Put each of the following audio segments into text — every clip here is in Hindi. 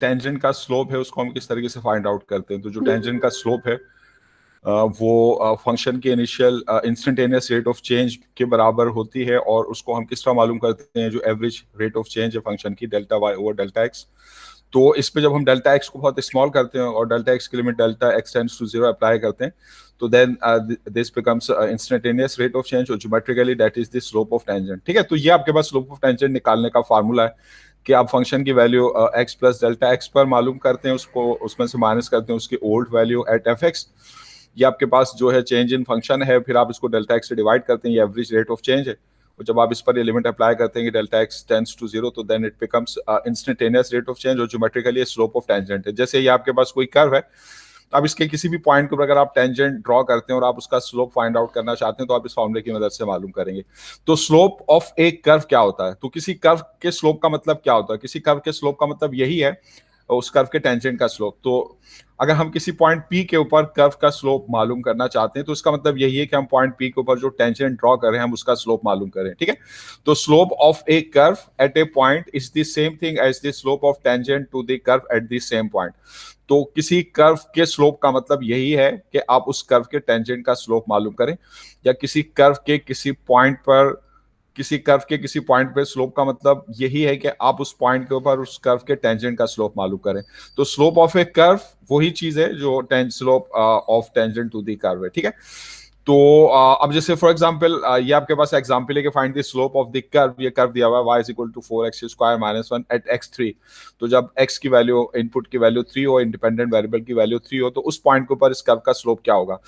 टेंजेंट का स्लोप है उसको हम किस तरीके से फाइंड आउट करते हैं। तो जो टेंजेंट का स्लोप है वो फंक्शन की initial instantaneous rate of change के बराबर होती है, और उसको हम किस तरह मालूम करते हैं, जो एवरेज रेट ऑफ चेंज है फंक्शन की, delta Y over delta X. तो इस पे जब हम डेल्टा एक्स को बहुत स्मॉल करते हैं और डेल्टा एक्स की limit delta x tends to zero apply करते हैं, तो then this becomes instantaneous rate of change, और geometrically that is the slope of tangent. ठीक है, तो ये आपके पास स्लोप ऑफ टेंजेंट निकालने का फार्मूला है कि आप फंक्शन की value x plus delta x पर मालूम करते हैं, उसको उसमें से माइनस करते हैं उसकी old value at F X. ये आपके पास जो है चेंज इन फंक्शन है, फिर आप इसको डेल्टा एक्स से डिवाइड करते हैं, ये एवरेज रेट ऑफ चेंज है। और जब आप इस पर ये लिमिट अप्लाई करते हैं कि delta x tends to zero, तो then it becomes instantaneous rate of change, और ज्योमेट्रिकली स्लोप ऑफ टेंजेंट है। जैसे ये आपके पास कोई कर्व है, अब इसके किसी भी पॉइंट के ऊपर अगर आप टेंजेंट ड्रॉ करते हैं और आप उसका स्लोप फाइंड आउट करना चाहते हैं, तो आप इस फॉर्मूले की मदद से मालूम करेंगे। तो स्लोप ऑफ ए कर्व क्या होता है, तो किसी कर्व के स्लोप का मतलब क्या होता है, किसी कर्व के स्लोप का मतलब यही है उस कर्व के टेंजेंट का स्लोप। तो अगर हम किसी पॉइंट पी के ऊपर कर्व का स्लोप मालूम करना चाहते हैं, तो इसका मतलब यही है कि हम पॉइंट पी के ऊपर जो टेंजेंट ड्रॉ कर रहे हैं हम उसका स्लोप मालूम करें। ठीक है, तो slope of a curve at a point is the same thing as the slope of tangent to the curve at the same point. तो किसी कर्व के स्लोप का मतलब यही है कि आप उस कर्व के टेंजेंट का स्लोप मालूम करें, या किसी कर्व के किसी पॉइंट पर, किसी कर्व के किसी पॉइंट पे स्लोप का मतलब यही है कि आप उस पॉइंट के ऊपर उस कर्व के टेंजेंट का स्लोप मालूम करें। तो स्लोप ऑफ ए कर्व वही चीज है जो slope of tangent to the curve है। ठीक है, तो अब जैसे फॉर एग्जांपल ये आपके पास एग्जांपल है कि find the slope of the curve. ये कर्व दिया हुआ है y is equal to 4x square minus 1 at x3। तो जब x की वैल्यू, इनपुट की वैल्यू 3 हो, इंडिपेंडेंट वेरिएबल की वैल्यू 3 हो, तो उस पॉइंट के ऊपर इस कर्व का स्लोप क्या होगा।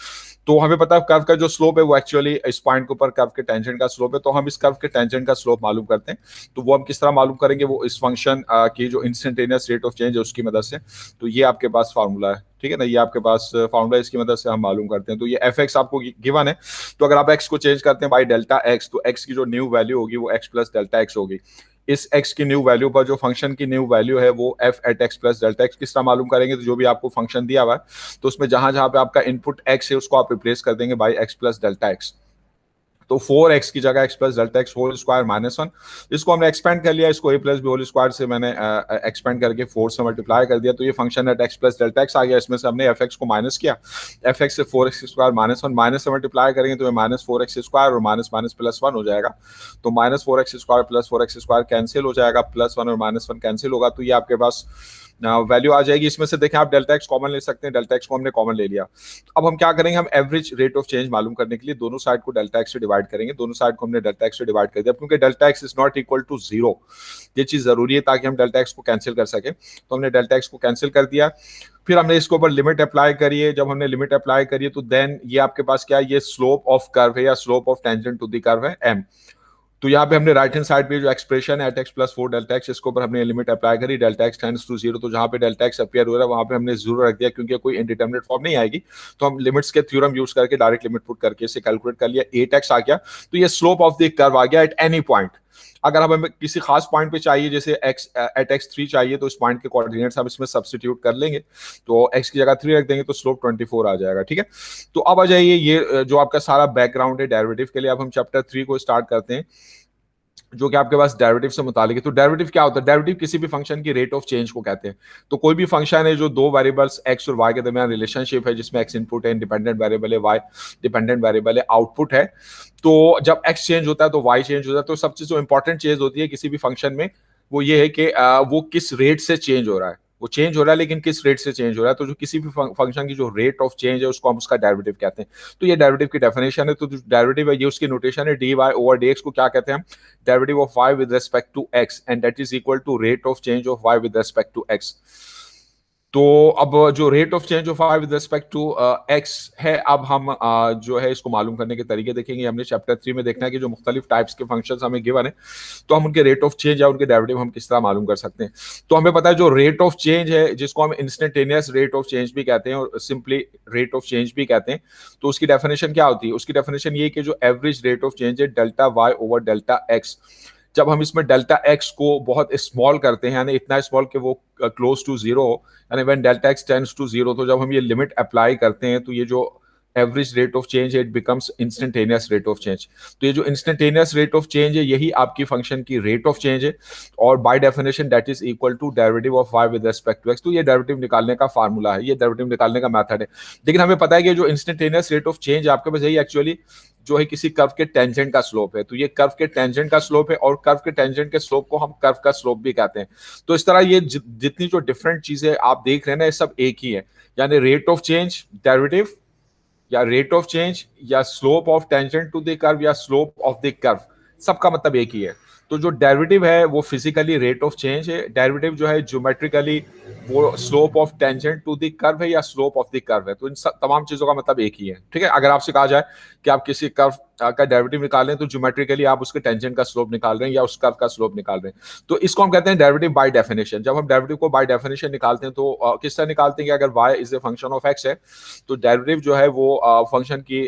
तो हमें पता है कर्व का जो स्लोप है वो एक्चुअली इस पॉइंट के ऊपर कर्व के टेंजेंट का स्लोप है। तो हम इस कर्व के टेंजेंट का स्लोप मालूम करते हैं। तो वो हम किस तरह मालूम करेंगे, वो इस फंक्शन की जो इंस्टेंटेनियस रेट ऑफ चेंज है उसकी मदद से। तो ये आपके पास फार्मूला है। ठीक है ना, ये आपके पास फार्मूला, इसकी मदद से हम मालूम करते हैं। तो ये एफ एक्स आपको गिवन है। तो अगर आप एक्स को चेंज करते हैं बाई डेल्टा एक्स, तो एक्स की जो न्यू वैल्यू होगी वो एक्स प्लस डेल्टा एक्स होगी। इस एक्स की न्यू वैल्यू पर जो फंक्शन की न्यू वैल्यू है वो F at x plus delta X किस तरह मालूम करेंगे। तो जो भी आपको फंक्शन दिया हुआ है, तो उसमें जहां जहां पे आपका इनपुट एक्स है उसको आप रिप्लेस कर देंगे by X plus delta X. तो 4x की जगह x plus delta X whole square minus 1, इसको हमने एक्सपेंड कर लिया, इसको a plus B whole square से मैंने एक्सपेंड करके 4 से मल्टीप्लाई कर दिया। तो ये फंक्शन है x प्लस डेल्टा एक्स आ गया। इसमें से हमने fx को माइनस किया, fx से 4x स्क्वायर माइनस 1, माइनस से मल्टीप्लाई करेंगे तो ये माइनस 4x स्क्वायर और माइनस माइनस प्लस 1 हो जाएगा। तो minus 4x square plus 4x square cancel हो जाएगा, प्लस 1 और माइनस 1 कैंसिल होगा। तो ये आपके पास वैल्यू आ जाएगी। इसमें से देखें आप डेल्टा एक्स कॉमन ले सकते हैं, डेल्टा एक्स को हमने कॉमन ले लिया। अब हम क्या करेंगे, हम एवरेज रेट ऑफ चेंज मालूम करने के लिए दोनों साइड को डेल्टा एक्स से डिवाइड करेंगे। दोनों साइड को हमने डेल्टा एक्स से डिवाइड कर दिया, क्योंकि delta X is not equal to zero. ये चीज जरूरी है ताकि हम डेल्टा एक्स को कैंसिल कर सके। तो हमने डेल्टा एक्स को कैंसिल कर दिया, फिर हमने इसके ऊपर लिमिट अप्लाई करी है। जब हमने लिमिट अप्लाई करी है तो देन ये आपके पास क्या है, ये स्लोप ऑफ कर्व है या slope of tangent to the curve है m। तो यहाँ पे हमने राइट हैंड साइड पे जो एक्सप्रेशन है at x plus 4 delta X, इसके ऊपर हमने लिमिट अप्लाई करी, delta x tends to zero. तो जहाँ पे डेल्टा एक्स अपीयर हो रहा है वहाँ पे हमने जीरो रख दिया, क्योंकि कोई इंडिटरमिनेट फॉर्म नहीं आएगी। तो हम लिमिट्स के थ्योरम यूज करके डायरेक्ट लिमिट पुट करके इसे कैलकुलेट कर लिया, 8x आ गया। तो ये स्लोप ऑफ द कर्व आ गया एट एनी पॉइंट। अगर हमें किसी खास पॉइंट पे चाहिए, जैसे x एट x3 चाहिए, तो इस पॉइंट के कोऑर्डिनेट्स हम इसमें सब्स्टिट्यूट कर लेंगे। तो x की जगह 3 रख देंगे तो स्लोप 24 आ जाएगा। ठीक है, तो अब आ जाइए ये जो आपका सारा बैकग्राउंड है डेरिवेटिव के लिए। अब हम चैप्टर 3 को स्टार्ट करते हैं, जो कि आपके पास डेरिवेटिव से मुतालिक है। तो डेरिवेटिव क्या होता है, डेरिवेटिव किसी भी फंक्शन की रेट ऑफ चेंज को कहते हैं। तो कोई भी फंक्शन है जो दो वेरिएबल्स x और y के दरमियान रिलेशनशिप है, जिसमें x इनपुट है, इंडिपेंडेंट वेरिएबल है, y डिपेंडेंट वेरिएबल है, आउटपुट है। तो जब x चेंज होता है तो y चेंज होता है। तो सबसे जो इंपॉर्टेंट चीज होती है किसी भी फंक्शन में वो ये है कि वो किस रेट से चेंज हो रहा है। वो चेंज हो रहा है लेकिन किस रेट से चेंज हो रहा है। तो जो किसी भी फंक्शन की जो रेट ऑफ चेंज है उसको हम उसका डेरिवेटिव कहते हैं। तो ये डेरिवेटिव की डेफिनेशन है। तो जो डेरिवेटिव है ये उसकी नोटेशन है, dy ओवर dx को क्या कहते हैं, derivative of y with respect to x, and that is equal to rate of change of y with respect to x। तो अब जो rate of change of y with respect to x है, अब हम जो है इसको मालूम करने के तरीके देखेंगे। हमने चैप्टर 3 में देखना है कि जो मुख्तलिफ टाइप्स के फंक्शंस हमें गिवन है, तो हम उनके रेट ऑफ चेंज या उनके डेरिवेटिव हम किस तरह मालूम कर सकते हैं। तो हमें पता है जो रेट ऑफ चेंज है, जिसको हम इंस्टेंटेनियस रेट ऑफ चेंज भी कहते हैं और सिंपली रेट ऑफ चेंज भी कहते हैं, तो उसकी डेफिनेशन क्या होती है। उसकी डेफिनेशन ये कि जो एवरेज रेट ऑफ चेंज है delta Y over delta X, जब हम इसमें डेल्टा एक्स को बहुत स्मॉल करते हैं, यानी इतना स्मॉल कि वो क्लोज टू जीरो, यानी when delta x tends to zero, तो जब हम ये लिमिट अप्लाई करते हैं तो ये जो average rate of change it becomes instantaneous rate of change. तो ये जो इंस्टेंटेनियस रेट ऑफ चेंज है यही आपकी फंक्शन की रेट ऑफ चेंज है, और by definition that is equal to derivative of y with respect to x। तो ये डेरिवेटिव निकालने का फार्मूला है, ये डेरिवेटिव निकालने का मेथड है। लेकिन हमें पता है कि जो इंस्टेंटेनियस रेट ऑफ चेंज आपके पास यही एक्चुअली जो है किसी कर्व के टेंजेंट का स्लोप है। तो ये कर्व के टेंजेंट का स्लोप है, और कर्व के टेंजेंट के स्लोप को हम कर्व का स्लोप भी कहते हैं। तो इस तरह ये जितनी जो डिफरेंट चीजें आप देख रहे हैं ना, ये सब एक ही है। यानी रेट ऑफ चेंज डेरिवेटिव, या रेट ऑफ चेंज, या slope of tangent to the curve, या स्लोप ऑफ द कर्व, सबका मतलब एक ही है। तो जो डेरिवेटिव है वो फिजिकली रेट ऑफ चेंज है, डेरिवेटिव जो है ज्योमेट्रिकली वो slope of tangent to the curve है या स्लोप ऑफ द कर्व है। तो इन सब तमाम चीजों का मतलब एक ही है। ठीक है, अगर आपसे कहा जाए कि आप किसी कर्व का डेरिवेटिव निकालें तो ज्योमेट्रिकली आप उसके टेंजेंट का स्लोप निकाल रहे हैं या उस कर्व का स्लोप निकाल रहे हैं। तो इसको हम कहते हैं डेरिवेटिव बाय डेफिनेशन। जब हम डेरिवेटिव को बाय डेफिनेशन निकालते हैं तो किस तरह निकालते हैं कि अगर y is a function of x है तो डेरिवेटिव जो है वो फंक्शन की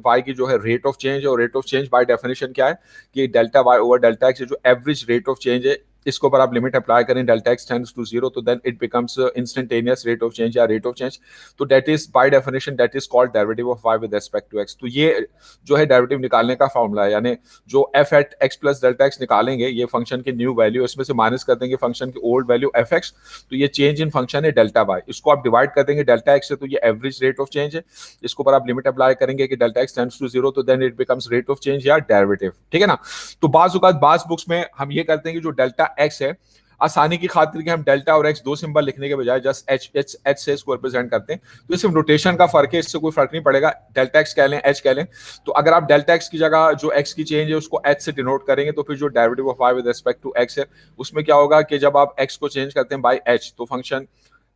y की जो है रेट ऑफ चेंज है, और rate of change by definition क्या है कि delta y over delta x, जो एवरेज रेट ऑफ चेंज है, इसको पर आप लिमिट अप्लाई करें डेल्टा x टेंड्स टू 0, तो then it becomes instantaneous rate of change या रेट ऑफ चेंज। तो that is by definition that is called derivative of y with respect to x। तो ये जो है डेरिवेटिव निकालने का फॉर्मूला है। यानी जो f eight x plus delta x निकालेंगे, ये फंक्शन की न्यू वैल्यू, इसमें से माइनस कर देंगे फंक्शन की ओल्ड वैल्यू fx, तो ये चेंज इन फंक्शन है डेल्टा y। इसको आप डिवाइड कर देंगे डेल्टा x से, तो ये एवरेज रेट ऑफ चेंज है। इसको पर आप लिमिट अप्लाई करेंगे कि डेल्टा x टेंड्स टू 0, तो then it becomes rate of change या डेरिवेटिव। ठीक है ना। तो बाज़ बुक्स में हम ये करते हैं कि जो डेल्टा x है, आसानी की खातिर कि हम डेल्टा और एक्स दो सिंबल लिखने के बजाय जस्ट एच से इसको रिप्रेजेंट करते हैं। तो सिर्फ नोटेशन का फर्क है, इससे कोई फर्क नहीं पड़ेगा, डेल्टा एक्स कह लें एच कह लें। तो अगर आप डेल्टा एक्स की जगह जो एक्स की चेंज है उसको एच से डिनोट करेंगे, तो फिर जो derivative of Y with respect to X है उसमें क्या होगा कि जब आप एक्स को चेंज करते हैं बाय एच, तो फंक्शन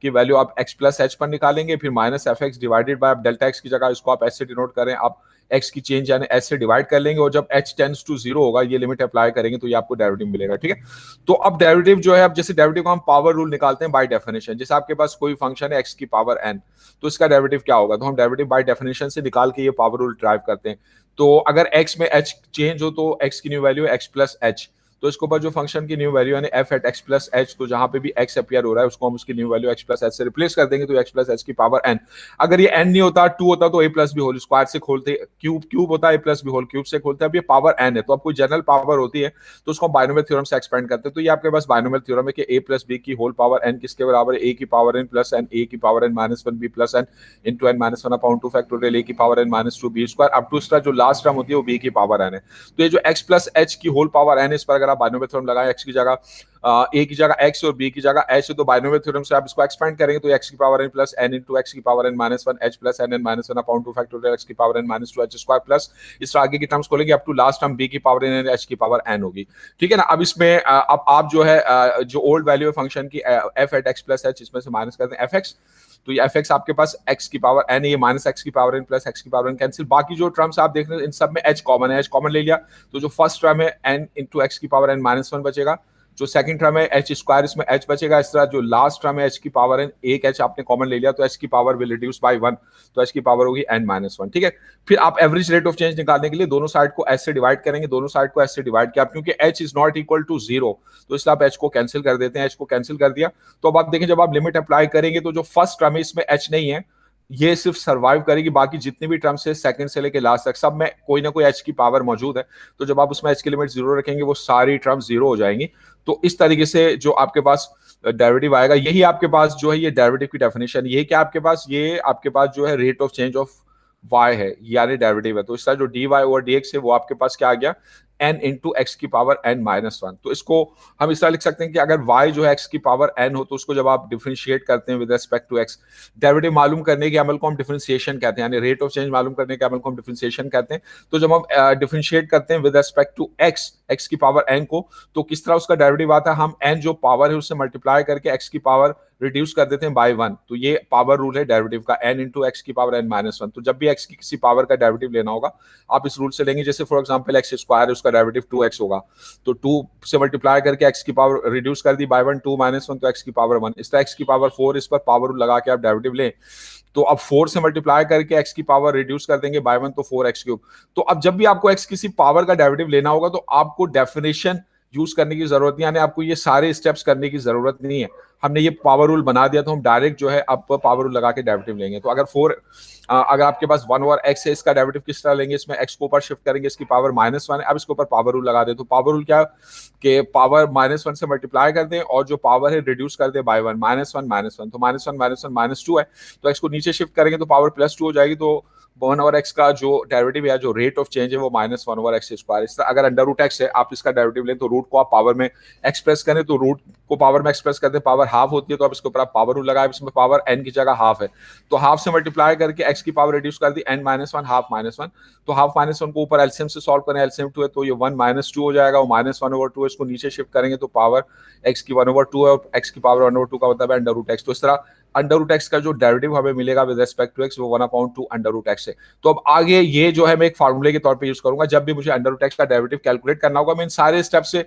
की वैल्यू आप x प्लस एच पर निकालेंगे, फिर minus F x divided by delta x की जगह इसको आप एच से डिनोट करें, आप x की चेंज यानी h से डिवाइड कर लेंगे, और जब h टेंड्स टू 0 होगा ये लिमिट अप्लाई करेंगे तो ये आपको डेरिवेटिव मिलेगा। ठीक है। तो अब डेरिवेटिव जो है, अब जैसे डेरिवेटिव को हम पावर रूल निकालते हैं बाय डेफिनेशन, जैसे आपके पास कोई फंक्शन है x की पावर n, तो इसका डेरिवेटिव क्या होगा, तो हम डेरिवेटिव बाय डेफिनेशन से निकाल के ये पावर रूल ड्राइव करते हैं। तो अगर x में h चेंज हो तो x की न्यू वैल्यू है x प्लस एच, तो इसके ऊपर जो फंक्शन की न्यू वैल्यू यानी f eight x plus H, तो जहां पे भी x अपियर हो रहा है उसको हम उसकी new value x plus H से रिप्लेस कर देंगे, तो x प्लस एच की पावर n। अगर ये n नहीं होता 2 होता तो a plus B whole square से खोलते, क्यूब होता है a plus B whole cube से खोलते हैं। अब ये पावर n है, तो अब कोई जनरल पावर होती है तो उसको हम बाइनोमियल थ्योरम से एक्सपेंड करते हैं। तो ये आपके पास बाइनोमियल थ्योरम है कि a प्लस बी की होल पावर n किसके बराबर है, a की power n plus n, a की power n minus 1 b plus n into n minus 1 upon 2 factorial a की power n minus 2 b square. अब दूसरा जो लास्ट टर्म होती है वो b की पावर n है। तो ये जो x प्लस एच की होल पावर n, इस पर अगर आप बाइनोमियल थ्योरम लगाएं, x की जगह a की जगह x और b की जगह h, तो बाइनोमियल थ्योरम से आप इसको एक्सपेंड करेंगे तो x की power n plus n into x की power n minus 1 h plus n n minus 1 upon 2 factorial x की power n minus 2 h square plus इस आगे की टर्म्स खोलेंगे up to last term b की पावर n h की पावर n होगी। ठीक है ना। अब इसमें अब आप जो है जो ओल्ड वैल्यू है फंक्शन की f eight x plus h, इसमें से माइनस करते हैं fx, तो ये fx आपके पास x की पावर n है, ये माइनस x की पावर n प्लस x की पावर n कैंसिल। बाकी जो टर्म्स आप देख रहे हैं इन सब में h कॉमन है, h कॉमन ले लिया तो जो फर्स्ट टर्म है n इंटू x की पावर n माइनस 1 बचेगा, जो सेकंड टर्म है h स्क्वायर, इसमें h बचेगा। इस तरह जो लास्ट टर्म है h की पावर n, एक h आपने कॉमन ले लिया तो h की पावर विल रिड्यूस बाय 1, तो h की पावर होगी n माइनस 1। ठीक है। फिर आप एवरेज रेट ऑफ चेंज निकालने के लिए दोनों साइड को h से डिवाइड करेंगे, दोनों साइड को h से डिवाइड किया, क्योंकि h is not equal to 0 तो इसलिए आप h को कैंसिल कर देते हैं, h को कैंसिल कर दिया। तो अब आप देखें जब आप लिमिट अप्लाई करेंगे तो जो फर्स्ट टर्म है इसमें h नहीं है, ये सिर्फ सर्वाइव करेगी, बाकी जितने भी टर्म्स है सेकंड से लेके लास्ट तक सब में कोई ना कोई h की पावर मौजूद है। तो जब आप उसमें h की लिमिट 0 रखेंगे वो सारी टर्म्स 0 हो जाएंगी। तो इस तरीके से जो आपके पास डेरिवेटिव आएगा, यही आपके पास जो है ये डेरिवेटिव की डेफिनेशन, ये क्या आपके पास, ये आपके पास जो है rate of change of y है, यानी डेरिवेटिव है। तो इसका जो dy ओवर dx है वो आपके पास क्या आ गया, n इंटू एक्स की पावर n माइनस 1। तो इसको हम इस तरह लिख सकते हैं कि अगर y जो है x की पावर n हो तो उसको जब आप डिफरेंशिएट करते हैं with respect to x, derivative मालूम करने के अमल को हम डिफरेंशिएशन कहते हैं, यानी रेट ऑफ चेंज मालूम करने के अमल को हम डिफरेंशिएशन कहते हैं। तो जब हम डिफरेंशिएट करते हैं विद रिस्पेक्ट टू x की पावर n को, तो किस तरह उसका डेरिवेटिव आता है, हम n जो पावर है उससे मल्टीप्लाई करके x की पावर रिड्यूस कर देते हैं बाय 1। तो ये पावर रूल है डेरिवेटिव का, n इंटू एक्स की पावर n माइनस 1। तो जब भी x की किसी पावर का डेरिवेटिव लेना होगा आप इस रूल से लेंगे, जैसे फॉर एग्जांपल एक्स स्क्वायर है उसका डेरिवेटिव 2x होगा, तो 2 से मल्टीप्लाई करके x की पावर रिड्यूस कर दी बाय 1, 2 माइनस 1 तो x की पावर 1, इस तरह x की पावर 4, इस पर पावर रूल लगा के आप डेरिवेटिव लें तो अब 4 से मल्टीप्लाई करके x की पावर रिड्यूस कर देंगे बाय 1 तो 4x क्यूब। तो अब जब भी आपको x किसी पावर का डेरिवेटिव लेना होगा तो आपको डेफिनेशन यूज करने की जरूरत नहीं, यानी आपको ये सारे स्टेप्स करने की जरूरत नहीं है। हमने ये पावर रूल बना दिया तो हम डायरेक्ट जो है अब पावर रूल लगा के डेरिवेटिव लेंगे। तो अगर आपके पास 1 ओवर x है, इसका डेरिवेटिव किस तरह लेंगे, इसमें x को ऊपर शिफ्ट करेंगे, इसकी पावर -1 है, अब इसके ऊपर पावर रूल लगा दे। तो पावर रूल क्या कि पावर -1 से मल्टीप्लाई कर दें और जो पावर है रिड्यूस कर दें बाय 1, -1 तो -1 -1 -2 है, तो x को नीचे शिफ्ट करेंगे तो पावर +2 हो जाएगी। तो 1 ओवर x का जो डेरिवेटिव है, जो रेट ऑफ चेंज है, वो -1 ओवर x स्क्वायर। इस तरह अगर अंडर रूट x है, आप इसका डेरिवेटिव लें तो रूट को आप पावर में एक्सप्रेस करें, तो रूट को पावर में एक्सप्रेस करते हैं, पावर हाफ होती है, तो अब इसके ऊपर आप पावर रूल लगाए, इसमें पावर n की जगह हाफ है, तो हाफ से मल्टीप्लाई करके x की पावर रिड्यूस कर दी, n -1 हाफ -1, तो हाफ -1 को ऊपर एलसीएम से सॉल्व करें, एलसीएम 2 है तो ये 1 -2 हो जाएगा, वो -1 ओवर 2 है, इसको नीचे शिफ्ट करेंगे तो पावर x की 1 ओवर 2 है, और x की पावर 1 ओवर 2 का मतलब है अंडर रूट x। तो इस तरह अंडर रूट x का जो डेरिवेटिव हमें मिलेगा विद रिस्पेक्ट टू x, वो 1/2 अंडर रूट x है। तो अब आगे ये जो है मैं एक फार्मूले के तौर पे यूज करूंगा, जब भी मुझे अंडर रूट x का डेरिवेटिव कैलकुलेट करना होगा, मैं इन सारे स्टेप से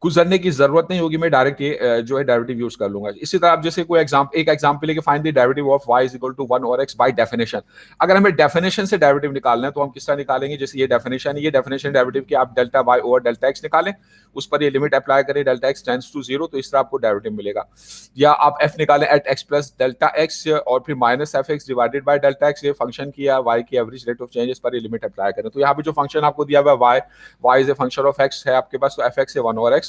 गुजरने की जरूरत नहीं होगी, मैं डायरेक्ट ये जो है डेरिवेटिव यूज कर लूंगा। इसी तरह आप जैसे कोई एक एग्जांपल लेके find the derivative of y is equal to 1 over x by definition. अगर हमें डेफिनेशन से डेरिवेटिव निकालना है तो हम किस तरह निकालेंगे, जैसे ये डेफिनेशन है, ये डेफिनेशन डेरिवेटिव की आप delta y over delta x निकालें, उस पर ये लिमिट अप्लाई करें, डेल्टा x टेंड्स टू 0, तो इस तरह आपको डेरिवेटिव मिलेगा। या आप f निकालें at x plus delta x और फिर minus fx divided by delta x, ये फंक्शन की या y की एवरेज रेट ऑफ चेंज, इस पर ये लिमिट अप्लाई करें। तो यहाँ पे जो फंक्शन आपको दिया हुआ है y is a function of x है आपके पास, तो fx है 1 ओवर x।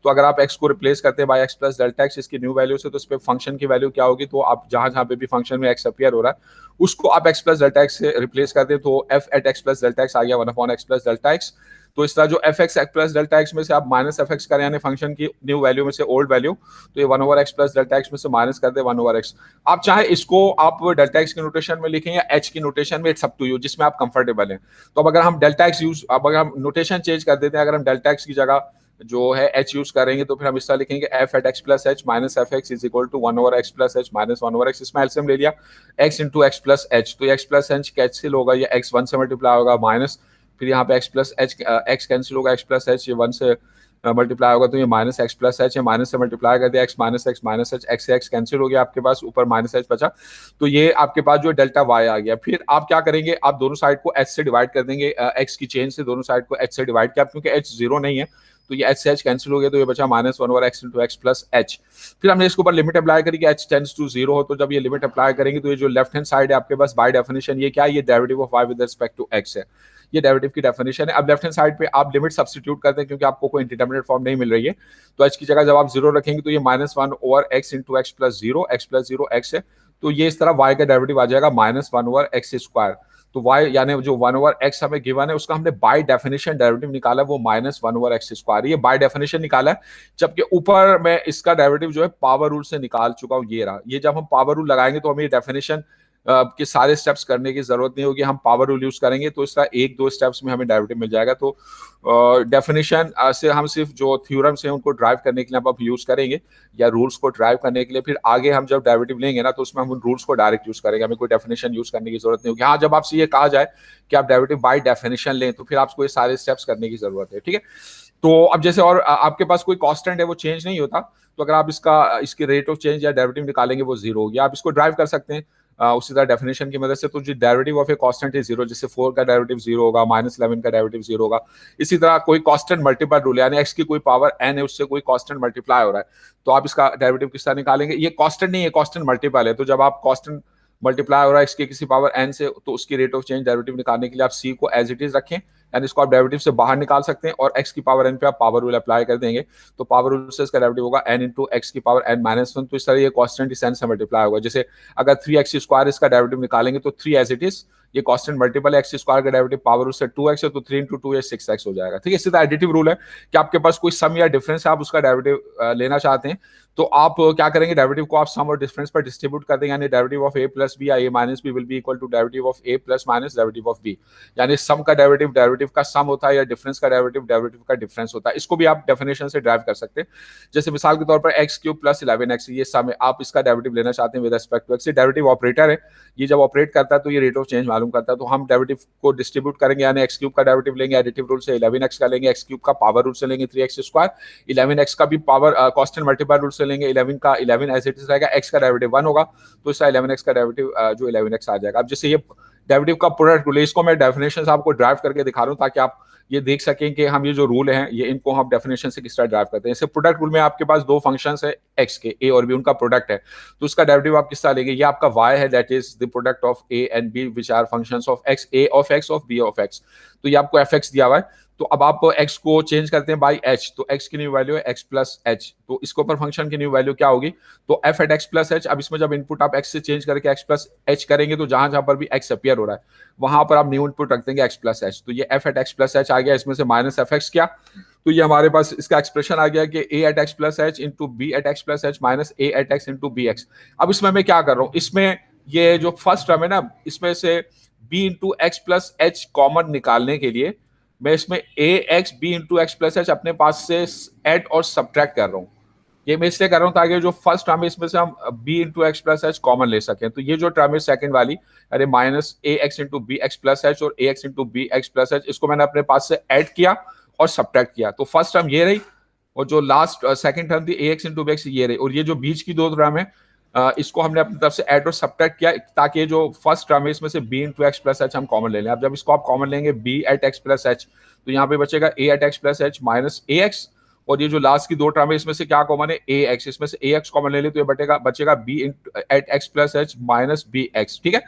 तो अगर आप x को रिप्लेस करते हैं by x plus delta x इसकी न्यू वैल्यू से, तो इस पे फंक्शन की वैल्यू क्या होगी, तो आप जहां जहां पे भी फंक्शन में x अपीयर हो रहा है उसको आप x प्लस डेल्टा x से रिप्लेस कर दें, तो f eight x plus delta x आ गया 1/x प्लस डेल्टा x। तो इस तरह जो fx प्लस डेल्टा x में से आप माइनस fx करें, यानी फंक्शन की न्यू वैल्यू में से ओल्ड वैल्यू, तो ये 1 over x plus delta x में से माइनस कर दे 1 ओवर x। आप चाहे इसको आप डेल्टा x की नोटेशन में लिखें या h की नोटेशन में, इट्स अप टू यू, जिसमें आप कंफर्टेबल हैं। तो अब अगर हम डेल्टा x यूज, अब अगर हम नोटेशन चेंज कर देते हैं, अगर हम डेल्टा x की जगह जो है h यूज करेंगे, तो फिर हम इस तरह लिखेंगे f eight x plus h minus fx is equal to 1 over x plus h minus 1 over x। इसमें एलसीएम ले लिया x into x plus h, तो x प्लस h कैंसिल होगा, ये x 1 से मल्टीप्लाई होगा, माइनस फिर यहाँ पे x plus h, x cancel होगा, x प्लस h ये 1 से मल्टीप्लाई होगा, तो ये माइनस x प्लस h है, माइनस से मल्टीप्लाई कर दिया x माइनस h, x से x कैंसिल हो गया आपके पास, ऊपर माइनस h बचा, तो ये आपके पास जो डेल्टा y आ गया। फिर आप क्या करेंगे, आप दोनों साइड को h से डिवाइड कर देंगे, x की चेंज से दोनों साइड को h से डिवाइड किया, क्योंकि h 0 नहीं है तो ये h से h कैंसिल हो गया, तो ये बचा -1 over x into x plus h। फिर हमने इसके ऊपर लिमिट अप्लाई करी कि h टेंड्स टू 0 हो, तो जब ये लिमिट अप्लाई करेंगे तो ये जो लेफ्ट हैंड साइड है आपके पास बाय डेफिनेशन ये क्या है, ये derivative of y with respect to x है, ये डेरिवेटिव की डेफिनेशन है। अब लेफ्ट हैंड साइड पे आप लिमिट सब्स्टिट्यूट करते हैं, क्योंकि आपको कोई इंडिटरमिनेट फॉर्म नहीं मिल रही है, तो h की जगह जब आप 0 रखेंगे तो ये -1 over x into x plus 0 x है, तो ये इस तरह y का डेरिवेटिव आ जाएगा -1 ओवर x स्क्वायर। तो y यानी जो 1 ओवर x हमें गिवन है उसका हमने बाय डेफिनेशन डेरिवेटिव निकाला है, वो -1 ओवर एक्स स्क्वायर, ये बाय डेफिनेशन निकाला है। जबकि ऊपर मैं इसका डेरिवेटिव जो है पावर रूल से निकाल चुका हूं, ये रहा। ये जब हम पावर रूल लगाएंगे तो हमें ये डेफिनेशन के सारे स्टेप्स करने की जरूरत नहीं होगी, हम पावर रूल यूज करेंगे तो इसका 1-2 स्टेप्स में हमें डेरिवेटिव मिल जाएगा। तो डेफिनेशन से हम सिर्फ जो थ्योरम्स हैं उनको ड्राइव करने के लिए अब यूज करेंगे, या रूल्स को ड्राइव करने के लिए। फिर आगे हम जब डेरिवेटिव लेंगे ना, तो उसमें हम उन रूल्स को डायरेक्ट यूज करेंगे, हमें कोई डेफिनेशन यूज करने की जरूरत नहीं होगी। हाँ, जब आपसे ये कहा जाए कि आप डेरिवेटिव बाय डेफिनेशन लें, तो फिर आपको ये सारे स्टेप्स करने की जरूरत है, ठीक है। तो अब जैसे और आपके पास कोई कांस्टेंट है वो चेंज नहीं होता, तो अगर आप इसके रेट ऑफ चेंज या डेरिवेटिव निकालेंगे वो 0 होगी, आप इसको ड्राइव कर सकते हैं उसी तरह डेफिनेशन की मदद से। तो जो डेरिवेटिव ऑफ ए कांस्टेंट है 0, जैसे 4 का डेरिवेटिव 0 होगा, -11 का डेरिवेटिव 0 होगा। इसी तरह कोई कांस्टेंट मल्टीपल रूल, यानी x की कोई पावर n है उससे कोई कांस्टेंट मल्टीप्लाई हो रहा है, तो आप इसका डेरिवेटिव किस तरह निकालेंगे, ये कांस्टेंट नहीं है, कांस्टेंट मल्टीपल है। तो जब आप कांस्टेंट मल्टीप्लाई हो रहा है x के किसी पावर n से, तो उसकी रेट ऑफ चेंज डेरिवेटिव निकालने के लिए आप c को एज इट इज रखें, यानी इसको आप डेरिवेटिव से बाहर निकाल सकते हैं, और x की पावर n पे आप पावर रूल अप्लाई कर देंगे, तो पावर रूल से इसका डेरिवेटिव होगा n इंटू एक्स की पावर n-1। तो इस तरह ये कांस्टेंट इस n से मल्टीप्लाई होगा। जैसे अगर 3x स्क्वायर इसका डेरिवेटिव निकालेंगे तो 3 एज इट इज, ये कांस्टेंट मल्टीपल है, एक्स स्क्वायर का डेरिवेटिव पावर रूल से 2x है, तो 3 इंटू 2 6x हो जाएगा, ठीक है। इसी तरह एडिटिव रूल है कि आपके पास कोई सम या डिफरेंस है, आप उसका डेरिवेटिव लेना चाहते हैं, तो आप क्या करेंगे, डेरिवेटिव को आप सम और डिफरेंस पर डिस्ट्रीब्यूट कर देंगे, यानी derivative of a plus b या a minus b will be equal to derivative of a plus minus derivative of b। यानी सम का डेरिवेटिव डेरिवेटिव का सम होता है, या डिफरेंस का डेरिवेटिव डेरिवेटिव का डिफरेंस होता है। इसको भी आप डेफिनेशन से ड्राइव कर सकते हैं। जैसे मिसाल के तौर पर एक्स क्यूब प्लस 11x, ये सम है, आप इसका डेरिवेटिव लेना चाहते हैं with respect to x, derivative operator है, ये जब ऑपरेट करता है तो ये रेट ऑफ चेंज मालूम करता है। तो हम डेरिवेटिव को डिस्ट्रीब्यूट करेंगे, यानी एक्स क्यूब का डेरिवेटिव लेंगे एडिटिव रूल से, 11x का लेंगे, एक्स क्यूब का पावर रूल से लेंगे 3x स्क्वायर, 11x का भी पावर कांस्टेंट मल्टीपल रूल से लेंगे, 11 का 11 एज इट इज रहेगा, x का डेरिवेटिव 1 होगा, तो इसका 11x का डेरिवेटिव जो 11x आ जाएगा। अब जैसे ये डेरिवेटिव का प्रोडक्ट रूल है। इसको मैं डेफिनेशन आपको ड्राइव करके दिखा रहा हूँ ताकि आप ये देख सकें कि हम ये जो रूल हैं ये इनको हम डेफिनेशन से किस तरह ड्राइव करते हैं। जैसे प्रोडक्ट रूल में आपके पास दो फंक्शंस है एक्स के, ए और बी, उनका प्रोडक्ट है, तो उसका डेरिवेटिव आप किस तरह लेंगे? ये आपका वाई है, that is the product of a and b which are functions of x, a of x of b of x. तो ये आपको एफ एक्स दिया हुआ है। तो अब आप x को चेंज करते हैं बाई h, तो x की न्यू वैल्यू है x प्लस h, तो इसके ऊपर फंक्शन की न्यू वैल्यू क्या होगी? तो f eight x plus h। अब इसमें जब इनपुट आप x से चेंज करके x प्लस h करेंगे तो जहां जहां पर भी x अपियर हो रहा है वहां पर आप न्यू इनपुट रख देंगे x प्लस h। तो ये f eight x plus h आ गया, इसमें से माइनस एफ एक्स किया, तो ये हमारे पास इसका एक्सप्रेशन आ गया कि a at x plus h into b at x plus h minus a at x into b x. अब इसमें मैं क्या कर रहा हूँ, इसमें ये जो फर्स्ट टर्म है ना, इसमें से b into x plus h common निकालने के लिए मैं इसमें a x b into x plus h अपने पास से ऐड और सब्ट्रैक्ट कर रहा हूँ। ये मैं इसलिए कर रहा हूँ ताकि जो फर्स्ट टर्म है इसमें से हम b into x plus h common ले सकें। तो ये जो टर्म है सेकंड वाली, अरे minus a x into b x plus h और a x into b x plus h, इसको मैंने अपने पास से ऐड किया और सब्ट्रैक्ट किया। तो फर्स्ट टर्म ये रही और जो लास्ट सेकंड टर्म थी ए एक्स इंटू बी एक्स ये रही, और ये जो बीच की दो टर्म है इसको हमने अपनी तरफ से ऐड और सब्ट्रैक्ट किया ताकि जो फर्स्ट टर्म है इसमें से b into x plus h हम कॉमन ले लें। अब जब इसको आप कॉमन लेंगे b at x plus H, तो यहाँ पे बचेगा a at x plus h minus a x, और ये जो लास्ट की दो टर्म है इसमें से क्या कॉमन है? ए एक्स। इसमें से ए एक्स कॉमन ले ले तो ये बचेगा b at x plus h minus b x. ठीक है,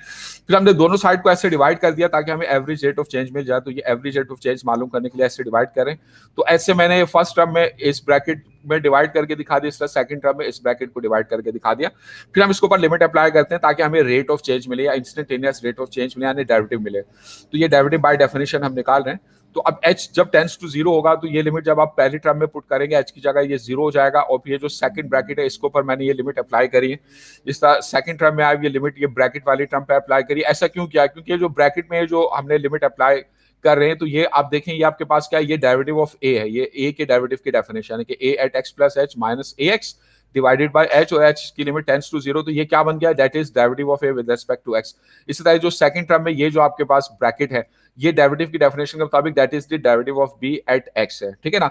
फिर हमने दोनों साइड को ऐसे डिवाइड कर दिया ताकि हमें एवरेज रेट ऑफ चेंज मिल जाए। तो ये एवरेज रेट ऑफ चेंज मालूम करने के लिए ऐसे डिवाइड करें। तो ऐसे मैंने फर्स्ट टर्म में इस ब्रैकेट में डिवाइड करके दिखा दिया, इस तरह सेकंड टर्म में इस ब्रैकेट को डिवाइड करके दिखा दिया। फिर हम इसके ऊपर लिमिट अप्लाई करते हैं ताकि हमें रेट ऑफ चेंज मिले या इंस्टेंटेनियस रेट ऑफ चेंज मिले, यानी डेरिवेटिव मिले। तो ये डेरिवेटिव बाय डेफिनेशन हम निकाल रहे हैं। तो अब h जब टेंड्स टू जीरो होगा तो ये लिमिट जब आप पहली टर्म में पुट करेंगे h की जगह ये जीरो हो जाएगा, और फिर ये जो सेकंड ब्रैकेट है इसके ऊपर मैंने ये लिमिट अप्लाई करी है। इस तरह सेकंड टर्म में आए ये लिमिट ये ब्रैकेट वाली टर्म पे अप्लाई करी। ऐसा क्यों किया? क्योंकि जो ब्रैकेट में जो हमने लिमिट अप्लाई कर रहे हैं तो ये आप देखें ये आपके पास क्या है? ये डेरिवेटिव ऑफ ए है, ये ए के डेरिवेटिव की डेफिनेशन है कि a at x plus h minus a x divided by h, और एच की लिमिट टेंड्स टू जीरो, तो ये क्या बन गया? That is derivative of a with respect to x. इसी तरह जो सेकंड टर्म में ये जो आपके पास ब्रैकेट है ये डेरिवेटिव की डेफिनेशन के मुताबिक that is the derivative of b at x है। ठीक है ना?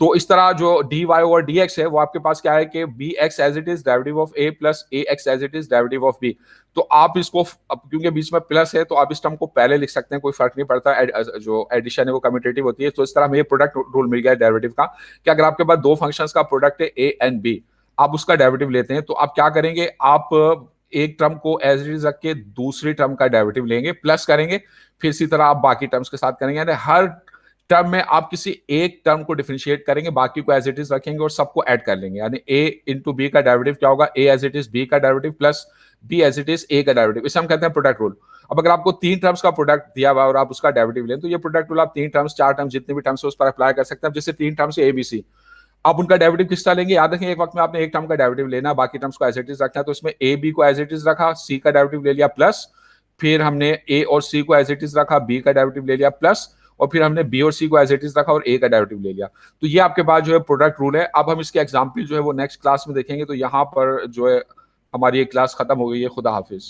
तो इस तरह जो d y over d x है वो आपके पास क्या है कि b x as it is derivative of a plus a x as it is derivative of b. तो आप इसको क्योंकि बीच में प्लस है तो आप इस टर्म को पहले लिख सकते हैं, कोई फर्क नहीं पड़ता, जो एडिशन है वो कम्यूटेटिव होती है। तो इस तरह हमें प्रोडक्ट रूल मिल गया डेरिवेटिव का कि अगर आपके पास दो फंक्शंस का प्रोडक्ट है ए एंड बी, आप उसका डेरिवेटिव लेते हैं तो आप क्या करेंगे? आप एक टर्म को एज इट इज रख के दूसरी टर्म का डेरिवेटिव लेंगे, प्लस करेंगे, फिर इसी तरह आप बाकी टर्म्स के साथ करेंगे। यानी हर टर्म में आप किसी एक टर्म को डिफरेंशिएट करेंगे, बाकी को एज इट इज रखेंगे और सबको ऐड कर लेंगे। यानी ए इंटू बी का डेरिवेटिव क्या होगा? A as it is b का derivative plus b as it is a का डेरिवेटिव। इसे हम कहते हैं प्रोडक्ट रूल। अब अगर आपको तीन टर्म्स का प्रोडक्ट दिया हुआ और आप उसका डेरिवेटिव लें तो ये प्रोडक्ट रूल आप तीन टर्म्स चार टर्म्स जितने भी टर्म्स उस पर अप्लाई कर सकते हैं। जैसे तीन टर्म्स ए बी सी, आप उनका डेरिवेटिव किस तरह लेंगे? याद रखें एक वक्त में आपने एक टर्म का डेरिवेटिव लेना, बाकी टर्म्स को एज इट इज रखना है। तो इसमें ए बी को एज इट इज रखा, सी का डेरिवेटिव ले लिया प्लस, फिर हमने ए और सी को एज इट इज रखा, बी का डेरिवेटिव ले लिया प्लस, और फिर हमने बी और सी को एज इट इज रखा और ए का डेरिवेटिव ले लिया। तो ये आपके पास जो है प्रोडक्ट रूल है। अब हम इसके एग्जाम्पल जो है वो नेक्स्ट क्लास में देखेंगे। तो यहाँ पर जो है हमारी ये क्लास खत्म हो गई है। खुदा हाफिज।